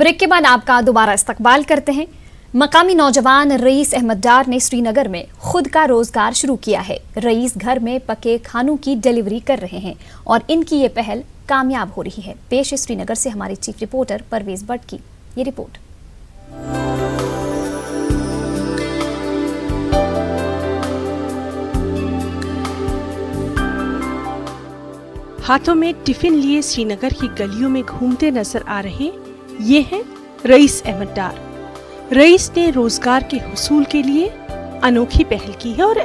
Break کے بعد آپ کا دوبارہ استقبال کرتے ہیں۔ مقامی نوجوان رئیس احمد ڈار نے سری نگر میں خود کا روزگار شروع کیا ہے۔ رئیس گھر میں پکے کھانوں کی ڈیلیوری کر رہے ہیں اور ان کی یہ پہل کامیاب ہو رہی ہے۔ پیش سری نگر سے ہمارے چیف رپورٹر پرویز بٹ کی یہ رپورٹ۔ ہاتھوں میں ٹفن لیے سری نگر کی گلیوں میں گھومتے نظر آ رہے یہ ہیں رئیس احمد ڈار۔ رئیس نے روزگار کے حصول کے لیے انوکھی پہل کی ہے اور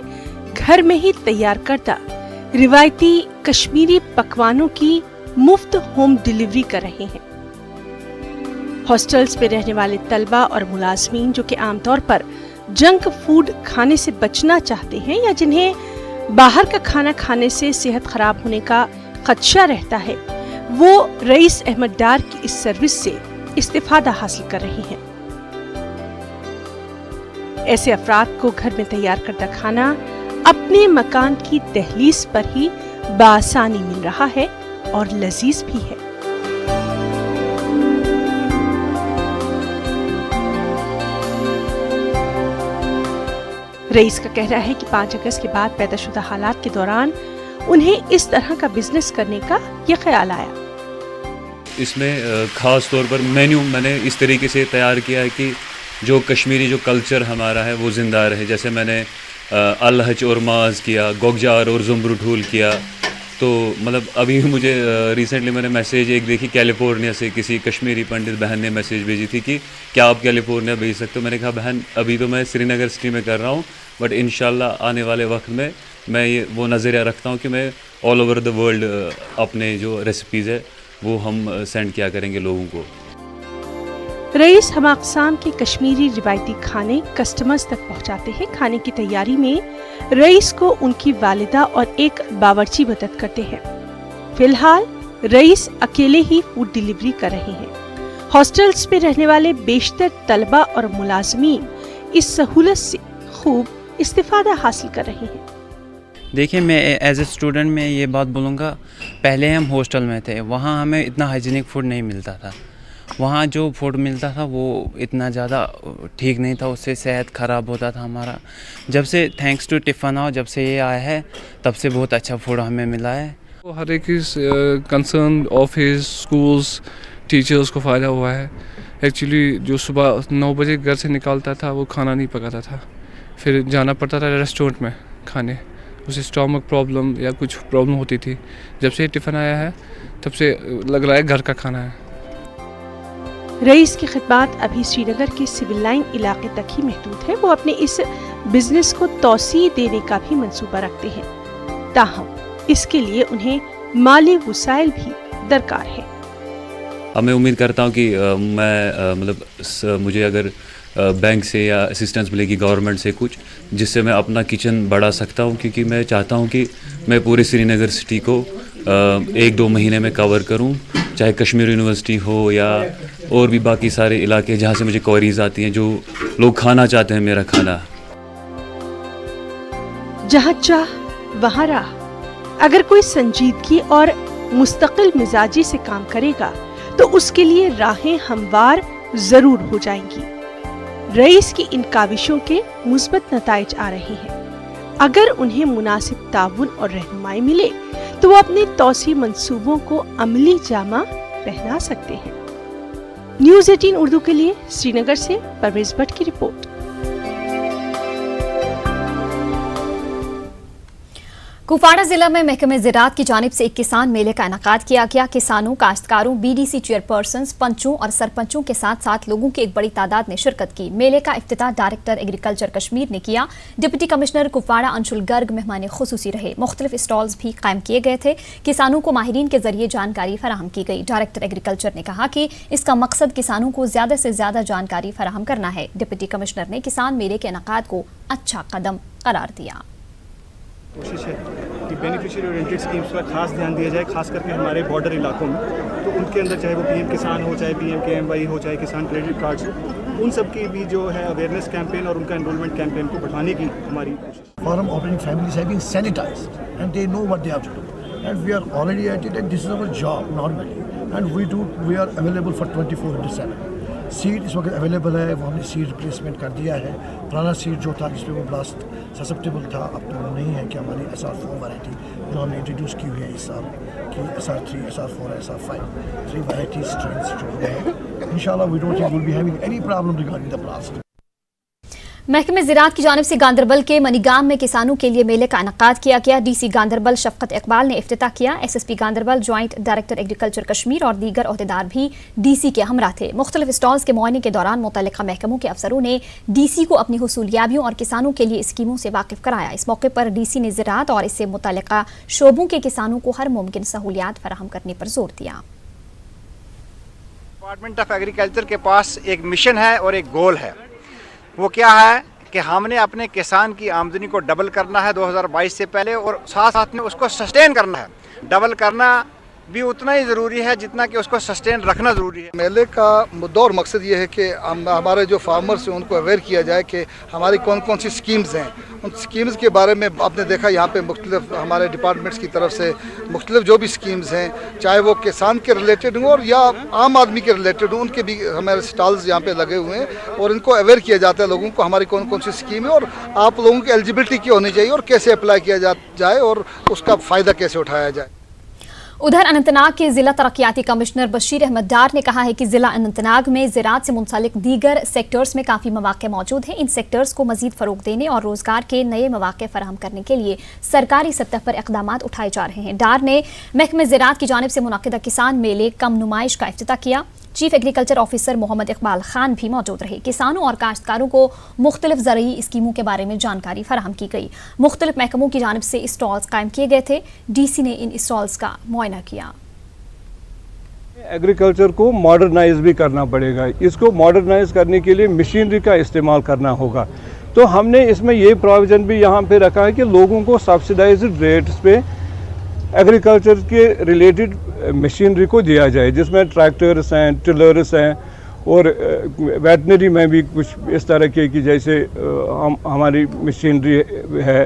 گھر میں ہی تیار کردہ روایتی کشمیری پکوانوں کی مفت ہوم ڈیلیوری کر رہے ہیں۔ ہاسٹلز میں رہنے والے طلبہ اور ملازمین جو کہ عام طور پر جنک فوڈ کھانے سے بچنا چاہتے ہیں یا جنہیں باہر کا کھانا کھانے سے صحت خراب ہونے کا خدشہ رہتا ہے، وہ رئیس احمد ڈار کی اس سروس سے استفادہ حاصل کر رہے ہیں۔ ایسے افراد کو گھر میں تیار کردہ کھانا اپنے مکان کی دہلیز پر ہی بآسانی مل رہا ہے اور لذیذ بھی ہے۔ رئیس کا کہنا ہے کہ 5 اگست کے بعد پیدا شدہ حالات کے دوران انہیں اس طرح کا بزنس کرنے کا یہ خیال آیا۔ اس میں خاص طور پر مینیو میں نے اس طریقے سے تیار کیا ہے کہ جو کشمیری جو کلچر ہمارا ہے وہ زندہ رہے۔ جیسے میں نے الحج اور ماز کیا، گوگجار اور زمبرو ٹھول کیا۔ تو مطلب ابھی مجھے ریسنٹلی میں نے میسیج ایک دیکھی کیلیفورنیا سے، کسی کشمیری پنڈت بہن نے میسیج بھیجی تھی کہ کیا آپ کیلیفورنیا بھیج سکتے ہو؟ میں نے کہا بہن ابھی تو میں سری نگر سٹی میں کر رہا ہوں، بٹ انشاءاللہ آنے والے وقت میں یہ وہ نظریہ رکھتا ہوں کہ میں آل اوور دا ورلڈ اپنے جو ریسیپیز ہے وہ ہم سینڈ کیا کریں گے لوگوں کو۔ رئیس ہم اقسام کے کشمیری روایتی کھانے کسٹمرز تک پہنچاتے ہیں۔ کھانے کی تیاری میں رئیس کو ان کی والدہ اور ایک باورچی مدد کرتے ہیں۔ فی الحال رئیس اکیلے ہی فوڈ ڈیلیوری کر رہے ہیں۔ ہاسٹلز میں رہنے والے بیشتر طلبہ اور ملازمین اس سہولت سے خوب استفادہ حاصل کر رہے ہیں۔ دیکھیں، میں ایز اے اسٹوڈنٹ میں یہ بات بولوں گا، پہلے ہم ہاسٹل میں تھے، وہاں ہمیں اتنا ہائیجینک فوڈ نہیں ملتا تھا۔ وہاں جو فوڈ ملتا تھا وہ اتنا زیادہ ٹھیک نہیں تھا، اس سے صحت خراب ہوتا تھا ہمارا۔ جب سے تھینکس ٹو ٹفن ہاؤس جب سے یہ آیا ہے تب سے بہت اچھا فوڈ ہمیں ملا ہے۔ ہر ایک کنسرن آفس، اسکولس، ٹیچرس کو فائدہ ہوا ہے۔ ایکچولی جو صبح 9 بجے گھر سے نکالتا تھا وہ کھانا نہیں پکاتا تھا، پھر جانا پڑتا تھا ریسٹورینٹ میں کھانے، اسے اسٹامک پرابلم یا کچھ پرابلم ہوتی تھی۔ جب سے ٹفن آیا ہے تب سے لگ رہا ہے گھر کا کھانا ہے۔ رئیس کی خدمات ابھی سری نگر کے سول لائن علاقے تک ہی محدود ہے۔ وہ اپنے اس بزنس کو توسیع دینے کا بھی منصوبہ رکھتے ہیں، تاہم اس کے لیے انہیں مالی وسائل بھی درکار ہے۔ اب میں امید کرتا ہوں کہ میں مجھے اگر بینک سے یا اسسٹنس ملے گی گورنمنٹ سے کچھ، جس سے میں اپنا کچن بڑھا سکتا ہوں، کیونکہ میں چاہتا ہوں کہ میں پورے سری نگر سٹی کو 1-2 مہینے میں کور کروں، چاہے کشمیر یونیورسٹی ہو یا اور بھی باقی سارے علاقے جہاں سے مجھے کوئریز آتی ہیں، جو لوگ کھانا چاہتے ہیں میرا کھانا۔ جہاں چاہ وہاں راہ۔ اگر کوئی سنجیدگی اور مستقل مزاجی سے کام کرے گا تو اس کے لیے راہیں ہموار ضرور ہو جائیں گی۔ رئیس کی ان کاوشوں کے مثبت نتائج آ رہے ہیں۔ اگر انہیں مناسب تعاون اور رہنمائی ملے تو وہ اپنے توسیع منصوبوں کو عملی جامہ پہنا سکتے ہیں۔ نیوز 18 اردو کے لیے سری نگر سے پرویز بٹ کی رپورٹ۔ کپواڑہ ضلع میں محکمہ زراعت کی جانب سے ایک کسان میلے کا انعقاد کیا گیا۔ کسانوں، کاشتکاروں، BDC چیئرپرسنز، پنچوں اور سرپنچوں کے ساتھ ساتھ لوگوں کی ایک بڑی تعداد نے شرکت کی۔ میلے کا افتتاح ڈائریکٹر ایگریکلچر کشمیر نے کیا۔ ڈپٹی کمشنر کپواڑہ انشل گرگ مہمان خصوصی رہے۔ مختلف اسٹالز بھی قائم کیے گئے تھے۔ کسانوں کو ماہرین کے ذریعے جانکاری فراہم کی گئی۔ ڈائریکٹر ایگریکلچر نے کہا کہ اس کا مقصد کسانوں کو زیادہ سے زیادہ جانکاری فراہم کرنا ہے۔ ڈپٹی کمشنر نے کسان میلے کے انعقاد کو اچھا قدم قرار دیا۔ کوشش ہے کہ بینیفیشری اورینٹڈ اسکیمس پر خاص دھیان دیا جائے، خاص کر کے ہمارے بارڈر علاقوں میں، تو ان کے اندر چاہے وہ PM کسان ہو، چاہے PMKMY ہو، چاہے کسان کریڈٹ کارڈز ہو، ان سب کی بھی جو ہے اویئرنیس کیمپین اور ان کا انرولمنٹ کیمپین کو بڑھانے کی ہماری کوشش۔ Farm operating families have been sanitized and they know what they have to do, and we are already at it, and this is our job normally, and we are available for 24/7. Seed इस वक्त available है, वो हमने seed replacement कर दिया है। पुराना seed जो था जिसमें वो ब्लास्ट ससेप्टेबल था, अब तो वो नहीं है कि हमारी SR4 वैरायटी जो हमने इंट्रोड्यूस की हुई है इस साल कि SR3, SR4, SR5 3 variety strains जो है। इंशाल्लाह we don't think will be having any problem regarding the blast. महकमे ज़राअत की जानिब से गांदरबल के मनीगाम में किसानों के लिए मेले का इनकाद किया गया। DC गांदरबल शफकत इकबाल ने इफ्तिताह किया। SSP Ganderbal, joint director agriculture Kashmir और दीगर अहदेदार भी DC के हमरा थे। मुख्तलिफ स्टॉल्स के मुआयने के दौरान मुतल्लिका महकमों के अफसरों ने DC को अपनी हुसूलियाबियों और किसानों के लिए स्कीमों से वाकिफ कराया। इस मौके पर DC ने ज़राअत और इससे मुतल्लिका शोबों के किसानों को हर मुमकिन सहूलियात फराहम करने पर जोर दिया। डिपार्टमेंट ऑफ एग्रीकल्चर के पास एक मिशन है और एक गोल है। वो क्या है कि हमने अपने किसान की आमदनी को डबल करना है 2022 से पहले, और साथ साथ में उसको सस्टेन करना है। डबल करना भी उतना ही ज़रूरी है जितना कि उसको सस्टेन रखना ज़रूरी है। मेले का मुद्दा और मकसद ये है कि हमारे जो फार्मर्स हैं उनको अवेयर किया जाए कि हमारी कौन कौन सी स्कीम्स हैं। उन स्कीम्स के बारे में आपने देखा यहाँ पे मुख्तलिफ हमारे डिपार्टमेंट्स की तरफ से मुख्तलिफ जो भी स्कीम्स हैं, चाहे वो किसान के रिलेटेड हों और या आम आदमी के रिलेटेड हों, उनके भी हमारे स्टॉल्स यहाँ पे लगे हुए हैं और इनको अवेयर किया जाता है लोगों को हमारी कौन कौन सी स्कीम है और आप लोगों की एलिजिबिलिटी क्या होनी चाहिए और कैसे अप्लाई किया जाए और उसका फ़ायदा कैसे उठाया जाए। उधर अनंतनाग के जिला तरक्याती कमिश्नर बशीर अहमद डार ने कहा है कि जिला अनंतनाग में ज़राअत से मुंसलिक दीगर सेक्टर्स में काफ़ी मौके मौजूद हैं। इन सेक्टर्स को मजीद फ़रोग देने और रोज़गार के नए मौके फराहम करने के लिए सरकारी सतह पर इक़दाम उठाए जा रहे हैं। डार ने महकमे ज़राअत की जानिब से मुनक़िदा किसान मेले कम नुमाइश का इफ्तिताह किया। Chief agriculture officer Mohammad Iqbal Khan भी मौजूद रहे। किसानों और काश्तकारों को मुख्तलिफ ज़रूरी स्कीमों के बारे में जानकारी फराहम की गई। मुख्तलिफ महकमों की जानिब से स्टॉल्स कायम किए गए थे। DC ने इन स्टॉल्स का मुआयना किया। एग्रीकल्चर को मॉडर्नाइज भी करना पड़ेगा। इसको मॉडर्नाइज करने के लिए मशीनरी का इस्तेमाल करना होगा। तो हमने इसमें ये प्रोविज़न भी यहाँ पे रखा है कि लोगों को सब्सिडाइज्ड रेट्स पे एग्रीकल्चर के रिलेटेड मशीनरी को दिया जाए, जिसमें ट्रैक्टर्स हैं, टिलर्स हैं और वेटनरी में भी कुछ इस तरह के कि जैसे हमारी मशीनरी है।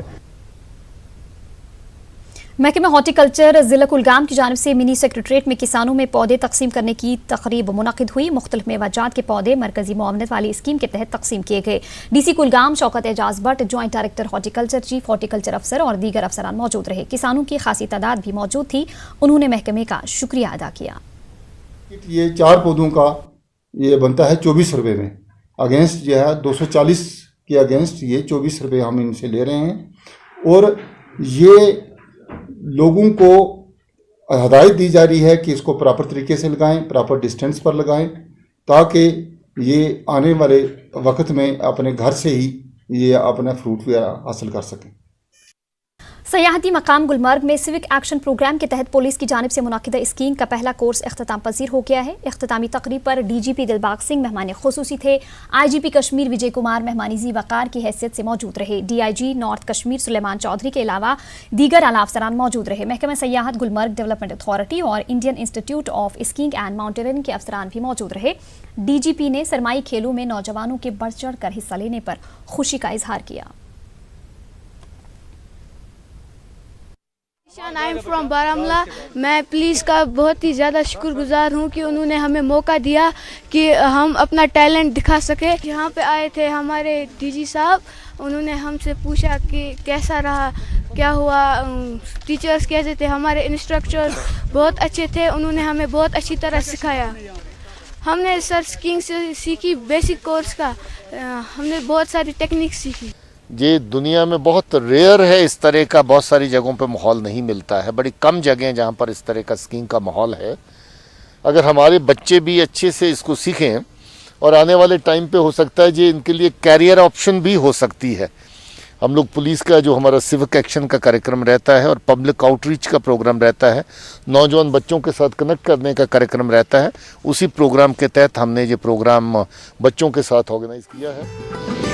महकमा हॉर्टिकल्चर ज़िला कुलगाम की जानिब से मिनी सेक्रेटरीट में किसानों में पौधे तकसीम करने की तकरीब मुनक़िद हुई। मुख्तलिफ मेवाजात के पौधे मरकजी मुआवनत वाली स्कीम के तहत तकसीम किए गए। DC Kulgam Shaukat Ejaz Bhat, joint director horticulture, chief horticulture अफसर और दीगर अफसरान मौजूद रहे। किसानों की खासी तादाद भी मौजूद थी। उन्होंने महकमे का शुक्रिया अदा किया। ये 4 पौधों का ये बनता है 24 रुपये में, अगेंस्ट जो है 240 के अगेंस्ट ये 24 रुपये हम इनसे ले रहे हैं। और ये लोगों को हदायत दी जा रही है कि इसको प्रॉपर तरीके से लगाएं, प्रॉपर डिस्टेंस पर लगाएं, ताकि ये आने वाले वक्त में अपने घर से ही ये अपना फ्रूट वगैरह हासिल कर सकें। सयाहती मकाम गुलमर्ग में सिविक एक्शन प्रोग्राम के तहत पुलिस की जानिब से मुनक़िदा स्कीम का पहला कोर्स इख्तिताम पजीर हो गया है। इख्तितामी तकरीब पर DGP दिलबाग सिंह मेहमान खुसूसी थे। IGP कश्मीर विजय कुमार मेहमानिजी वक़ार की हैसियत से मौजूद रहे। DIG नॉर्थ कश्मीर सुलेमान चौधरी के अलावा दीगर आला अफसरान मौजूद रहे। महकमा सयाहत, गुलमर्ग डेवलपमेंट अथॉरिटी और Indian institute of skiing and mountaineering के अफसरान भी मौजूद रहे। DGP ने सरमाई खेलों में नौजवानों के बढ़ चढ़ कर हिस्सा लेने पर खुशी का इजहार किया। I am from Baramulla. मैं पुलिस का बहुत ही ज़्यादा शुक्रगुजार हूँ कि उन्होंने हमें मौका दिया कि हम अपना टैलेंट दिखा सके। यहाँ पे आए थे हमारे DG साहब, उन्होंने हमसे पूछा कि कैसा रहा, क्या हुआ, टीचर्स कैसे थे। हमारे इंस्ट्रक्टर बहुत अच्छे थे, उन्होंने हमें बहुत अच्छी तरह सिखाया। हमने सर स्कीइंग से सीखी बेसिक कोर्स का, हमने बहुत सारी टेक्निक सीखी। ये दुनिया में बहुत रेयर है इस तरह का, बहुत सारी जगहों पे माहौल नहीं मिलता है। बड़ी कम जगह जहाँ पर इस तरह का स्कीइंग का माहौल है। अगर हमारे बच्चे भी अच्छे से इसको सीखें और आने वाले टाइम पे हो सकता है ये इनके लिए कैरियर ऑप्शन भी हो सकती है। हम लोग पुलिस का जो हमारा सिविक एक्शन का कार्यक्रम रहता है और पब्लिक आउटरीच का प्रोग्राम रहता है, नौजवान बच्चों के साथ कनेक्ट करने का कार्यक्रम रहता है, उसी प्रोग्राम के तहत हमने ये प्रोग्राम बच्चों के साथ ऑर्गेनाइज किया है।